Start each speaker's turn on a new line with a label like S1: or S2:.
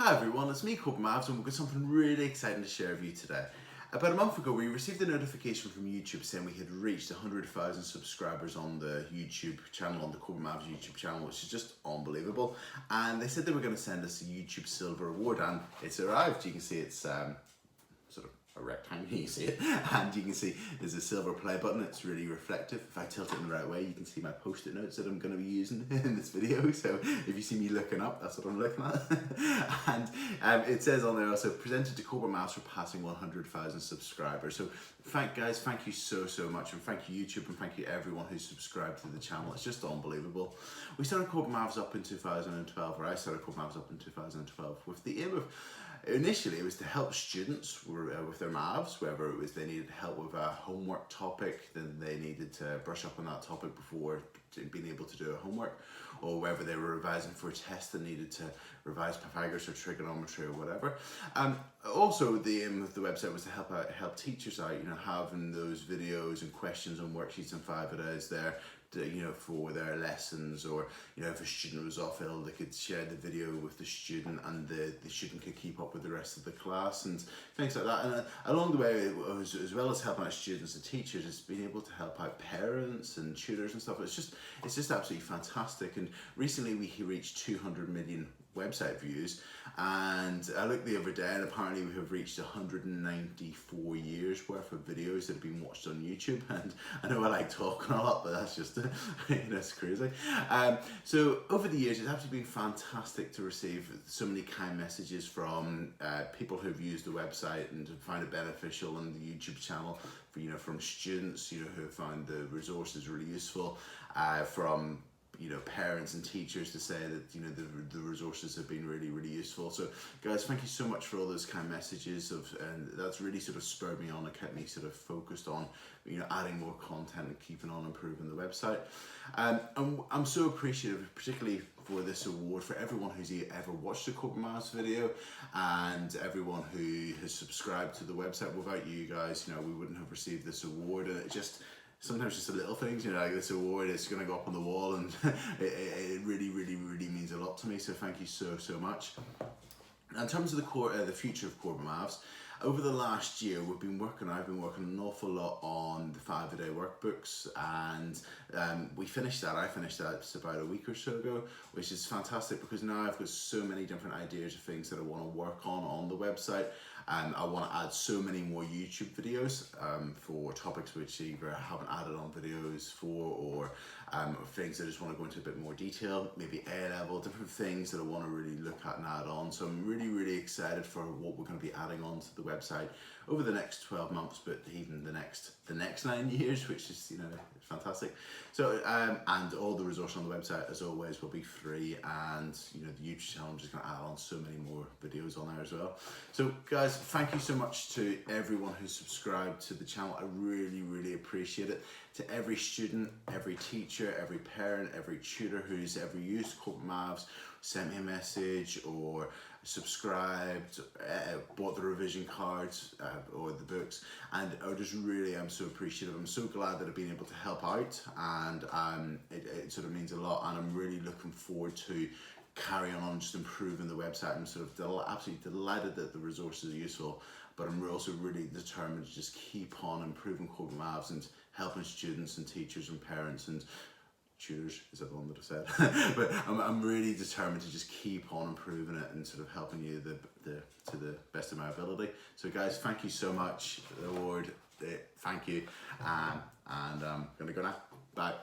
S1: Hi everyone, it's me, Corbin Mavs, and we've got something really exciting to share with you today. About a month ago, we received a notification from YouTube saying we had reached 100,000 subscribers on the YouTube channel, on the Corbin Mavs YouTube channel, which is just unbelievable. And they said they were going to send us a YouTube Silver Award, and it's arrived. You can see it's sort of a rectangle, you can see it, and you can see there's a silver play button. It's really reflective. If I tilt it in the right way, you can see my post-it notes that I'm going to be using in this video. So if you see me looking up, that's what I'm looking at. And it says on there also, presented to Corbin Mavs for passing 100,000 subscribers. So thank you so much, and thank you YouTube, and thank you everyone who's subscribed to the channel. It's just unbelievable. We started Corbin Mavs up in 2012, or I started Corbin Mavs up in 2012 with the aim of, initially it was to help students with their Mavs, whether it was they needed help with a homework topic, then they needed to brush up on that topic before being able to do a homework, or whether they were revising for a test and needed to revise Pythagoras or trigonometry or whatever. Also, the aim of the website was to help teachers out, having those videos and questions and worksheets and 5-a-days there, for their lessons, or if a student was off ill, they could share the video with the student, and the student could keep up with the rest of the class and things like that. And along the way, as well as helping out students and teachers, it's been able to help out parents and tutors and stuff. It's just absolutely fantastic. And recently we reached 200 million website views, and I looked the other day and apparently we have reached 194 years worth of videos that have been watched on YouTube. And I know I like talking a lot, but that's just it's crazy. So over the years, it's actually been fantastic to receive so many kind messages from people who've used the website and found it beneficial, and the YouTube channel, from students who have found the resources really useful, from parents and teachers to say that the resources have been really useful. So guys, thank you so much for all those kind messages and that's really sort of spurred me on and kept me sort of focused on adding more content and keeping on improving the website. And I'm so appreciative, particularly for this award, for everyone who's ever watched a Corbin Mavs video and everyone who has subscribed to the website. Without you guys, we wouldn't have received this award. And sometimes just the little things, like this award, it's going to go up on the wall, and it really means a lot to me. So thank you so much. In terms of the future of Corbin Mavs, over the last year I've been working an awful lot on the 5-a-day workbooks, and I finished that about a week or so ago, which is fantastic because now I've got so many different ideas of things that I want to work on the website. And I want to add so many more YouTube videos for topics which either I haven't added on videos for, or things I just want to go into a bit more detail, maybe A-level, different things that I want to really look at and add on. So I'm really excited for what we're going to be adding on to the website over the next 12 months, but even the next 9 years, which is fantastic. So and all the resources on the website, as always, will be free, and the YouTube channel, I'm just going to add on so many more videos on there as well. So guys, thank you so much to everyone who's subscribed to the channel. I really appreciate it. To every student, every teacher, every parent, every tutor who's ever used Corbin Mavs, sent me a message or subscribed, bought the revision cards or the books, and I'm so appreciative. I'm so glad that I've been able to help out, and it sort of means a lot, and I'm really looking forward to carrying on just improving the website. I'm sort of absolutely delighted that the resources are useful, but I'm also really determined to just keep on improving Corbin Mavs and helping students and teachers and parents and tutors, is that the one that I said? But I'm really determined to just keep on improving it and sort of helping you to the best of my ability. So guys, thank you so much. The award, thank you, and I'm gonna go now. Bye.